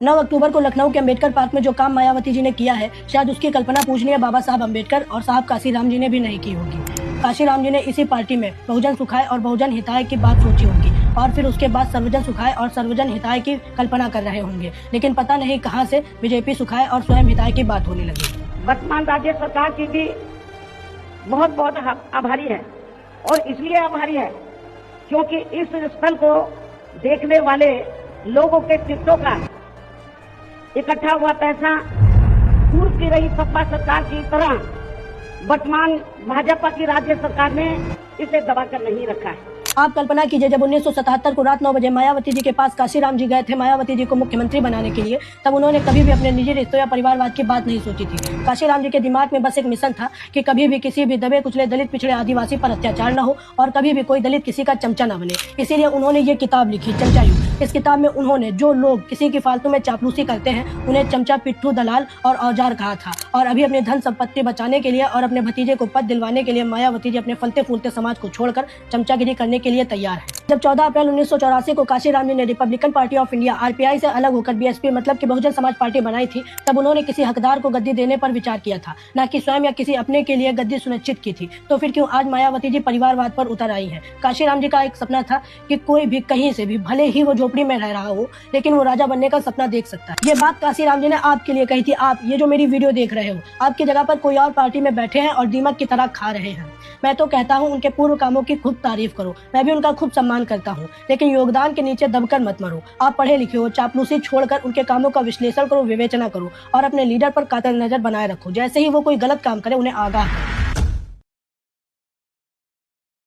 9 अक्टूबर को लखनऊ के अम्बेडकर पार्क में जो काम मायावती जी ने किया है, शायद उसकी कल्पना पूजनीय बाबा साहब अम्बेडकर और साहब काशीराम जी ने भी नहीं की होगी। काशीराम जी ने इसी पार्टी में बहुजन सुखाय और बहुजन हिताय की बात सोची होगी और फिर उसके बाद सर्वजन सुखाय और सर्वजन हिताय की कल्पना कर रहे होंगे, लेकिन पता नहीं कहां से बीजेपी सुखाय और स्वयं हिताय की बात होने लगी। वर्तमान राज्य सरकार की भी बहुत बहुत आभारी है और इसलिए आभारी है क्योंकि इस स्थल को देखने वाले लोगों के चित्तों का इकट्ठा हुआ पैसा पूर्व की रही सपा सरकार की तरह वर्तमान भाजपा की राज्य सरकार ने इसे दबाकर नहीं रखा है। आप कल्पना कीजिए, जब 1977 को रात 9 बजे मायावती जी के पास काशीराम जी गए थे मायावती जी को मुख्यमंत्री बनाने के लिए, तब उन्होंने कभी भी अपने निजी रिश्तों या परिवारवाद की बात नहीं सोची थी। काशीराम जी के दिमाग में बस एक मिशन था कि कभी भी किसी भी दबे कुचले दलित पिछड़े आदिवासी पर अत्याचार न हो और कभी भी कोई दलित किसी का चमचा न बने। इसीलिए उन्होंने ये किताब लिखी, चमचा युग। इस किताब में उन्होंने जो लोग किसी की फालतू में चापलूसी करते हैं उन्हें चमचा, पिट्ठू, दलाल और औजार कहा था। और अभी अपने धन संपत्ति बचाने के लिए और अपने भतीजे को पद दिलवाने के लिए मायावती जी अपने फलते फूलते समाज को छोड़कर चमचागिरी करने के लिए तैयार है। जब 14 अप्रैल 1984 को काशीराम जी ने Republican party of India RPI से अलग होकर बीएसपी मतलब कि बहुजन समाज पार्टी बनाई थी, तब उन्होंने किसी हकदार को गद्दी देने पर विचार किया था, न कि स्वयं या किसी अपने के लिए गद्दी सुनिश्चित की थी। तो फिर क्यों आज मायावती जी परिवारवाद पर उतर आई है? काशीराम जी का एक सपना था कि कोई भी कहीं से भी, भले ही वो झोपड़ी में रह रहा हो, लेकिन वो राजा बनने का सपना देख सकता है। ये बात काशीराम जी ने आपके लिए कही थी। आप ये जो मेरी वीडियो देख रहे हो, आपकी जगह पर कोई और पार्टी में बैठे हैं और दीमक की तरह खा रहे हैं। मैं तो कहता हूँ उनके पूर्व कामों की खूब तारीफ करो, मैं भी उनका खूब सम्मान करता हूँ, लेकिन योगदान के नीचे दबकर मत मरो। आप पढ़े लिखे हो, चापलूसी छोड़कर उनके कामों का विश्लेषण करो, विवेचना करो और अपने लीडर पर कातर नजर बनाए रखो। जैसे ही वो कोई गलत काम करे उन्हें आगाह करो।